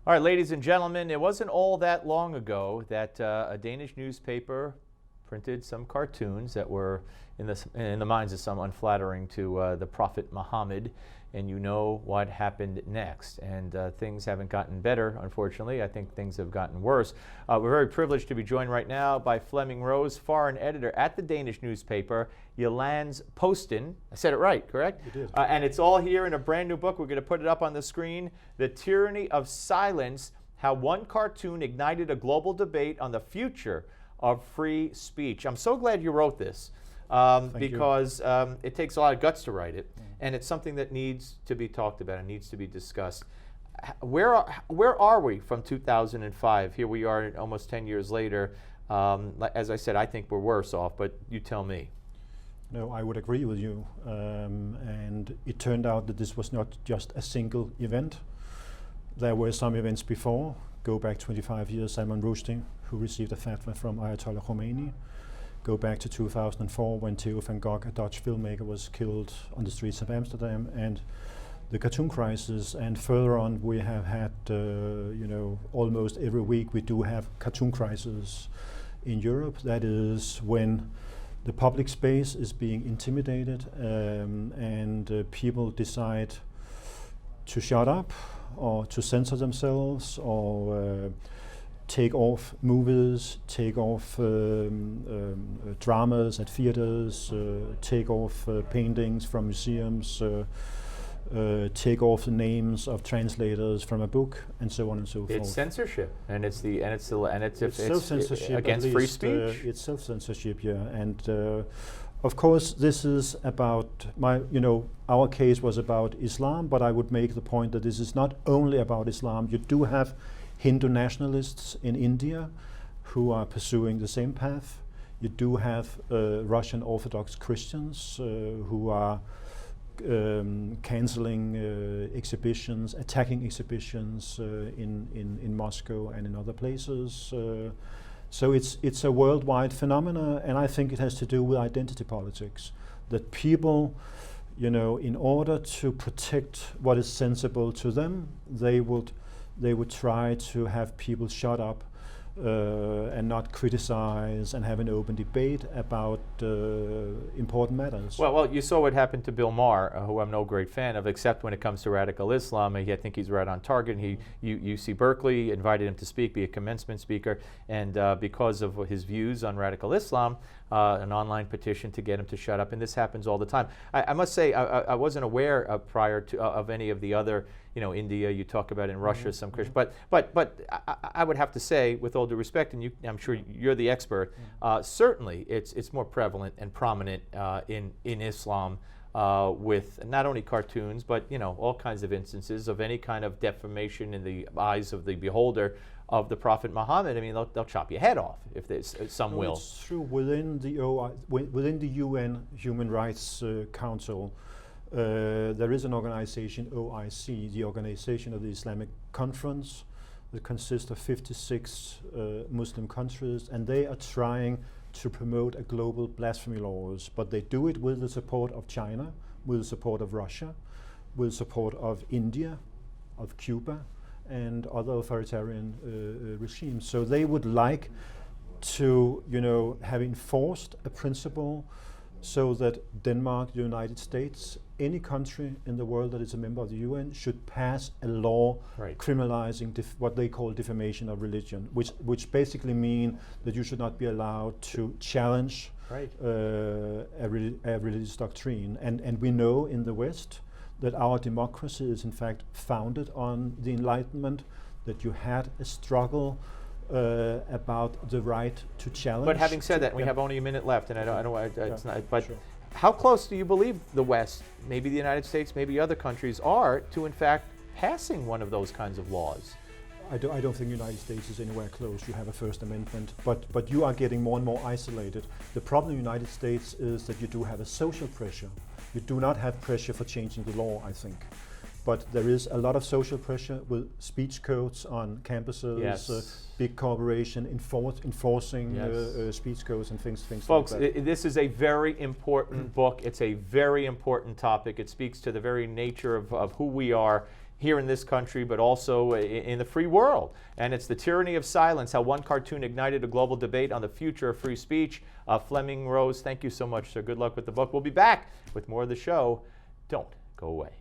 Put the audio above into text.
All right, ladies and gentlemen, it wasn't all that long ago that a Danish newspaper printed some cartoons that were, in the minds of some, unflattering to the Prophet Muhammad. And you know what happened next. And things haven't gotten better, unfortunately. I think things have gotten worse. We're very privileged to be joined right now by Flemming Rose, foreign editor at the Danish newspaper, Jillands-Posten. I said it right, correct? You did. And it's all here in a brand new book. We're going to put it up on the screen. The Tyranny of Silence, How One Cartoon Ignited a Global Debate on the Future of Free Speech. I'm so glad you wrote this. Because it takes a lot of guts to write it, and it's something that needs to be talked about and needs to be discussed. Where are we from 2005? Here we are almost 10 years later. As I said, I think we're worse off, but you tell me. No, I would agree with you. And it turned out that this was not just a single event. There were some events before. Go back 25 years, Salman Rushdie, who received a fatwa from Ayatollah Khomeini. Go back to 2004 when Theo van Gogh, a Dutch filmmaker, was killed on the streets of Amsterdam, and the cartoon crisis. And further on, we have had, almost every week we do have cartoon crisis in Europe. That is when the public space is being intimidated and people decide to shut up or to censor themselves or take off movies, take off dramas at theaters, take off paintings from museums, take off the names of translators from a book, and so on and so forth. It's censorship, and it's self-censorship against free speech. It's self-censorship, yeah, and of course this is about our case was about Islam, but I would make the point that this is not only about Islam. You do have Hindu nationalists in India who are pursuing the same path. You do have Russian Orthodox Christians who are canceling exhibitions, attacking exhibitions in Moscow and in other places. So it's a worldwide phenomenon, and I think it has to do with identity politics. That people, in order to protect what is sensible to them, they would try to have people shut up and not criticize and have an open debate about important matters. Well, you saw what happened to Bill Maher, who I'm no great fan of, except when it comes to radical Islam. I think he's right on target. UC Berkeley invited him to speak, be a commencement speaker, and because of his views on radical Islam, an online petition to get him to shut up, and this happens all the time. I must say, I wasn't aware prior to of any of the other, India, you talk about in Russia, some Christian, but I would have to say, with all due respect, and I'm sure you're the expert, certainly it's more prevalent and prominent in Islam with not only cartoons, but all kinds of instances of any kind of defamation in the eyes of the beholder of the Prophet Muhammad. I mean, they'll chop your head off if there's some will. It's true. Within the UN Human Rights Council, there is an organization, OIC, the Organization of the Islamic Conference, that consists of 56 Muslim countries, and they are trying to promote a global blasphemy laws, but they do it with the support of China, with the support of Russia, with the support of India, of Cuba, and other authoritarian regimes. So they would like to, have enforced a principle so that Denmark, the United States, any country in the world that is a member of the UN should pass a law criminalizing what they call defamation of religion, which basically mean that you should not be allowed to challenge a religious doctrine. And we know in the West that our democracy is in fact founded on the Enlightenment, that you had a struggle about the right to challenge. But having said that, we have only a minute left, and I don't it's not, but sure. How close do you believe the West, maybe the United States, maybe other countries, are to in fact passing one of those kinds of laws? I don't think the United States is anywhere close. You have a First Amendment, but you are getting more and more isolated. The problem in the United States is that you do have a social pressure. You do not have pressure for changing the law, I think. But there is a lot of social pressure with speech codes on campuses, yes. Big corporation enforcing yes. Speech codes and things Folks, like that. This is a very important book. It's a very important topic. It speaks to the very nature of who we are here in this country, but also in the free world. And it's The Tyranny of Silence, How One Cartoon Ignited a Global Debate on the Future of Free Speech. Flemming Rose, thank you so much, sir. Good luck with the book. We'll be back with more of the show. Don't go away.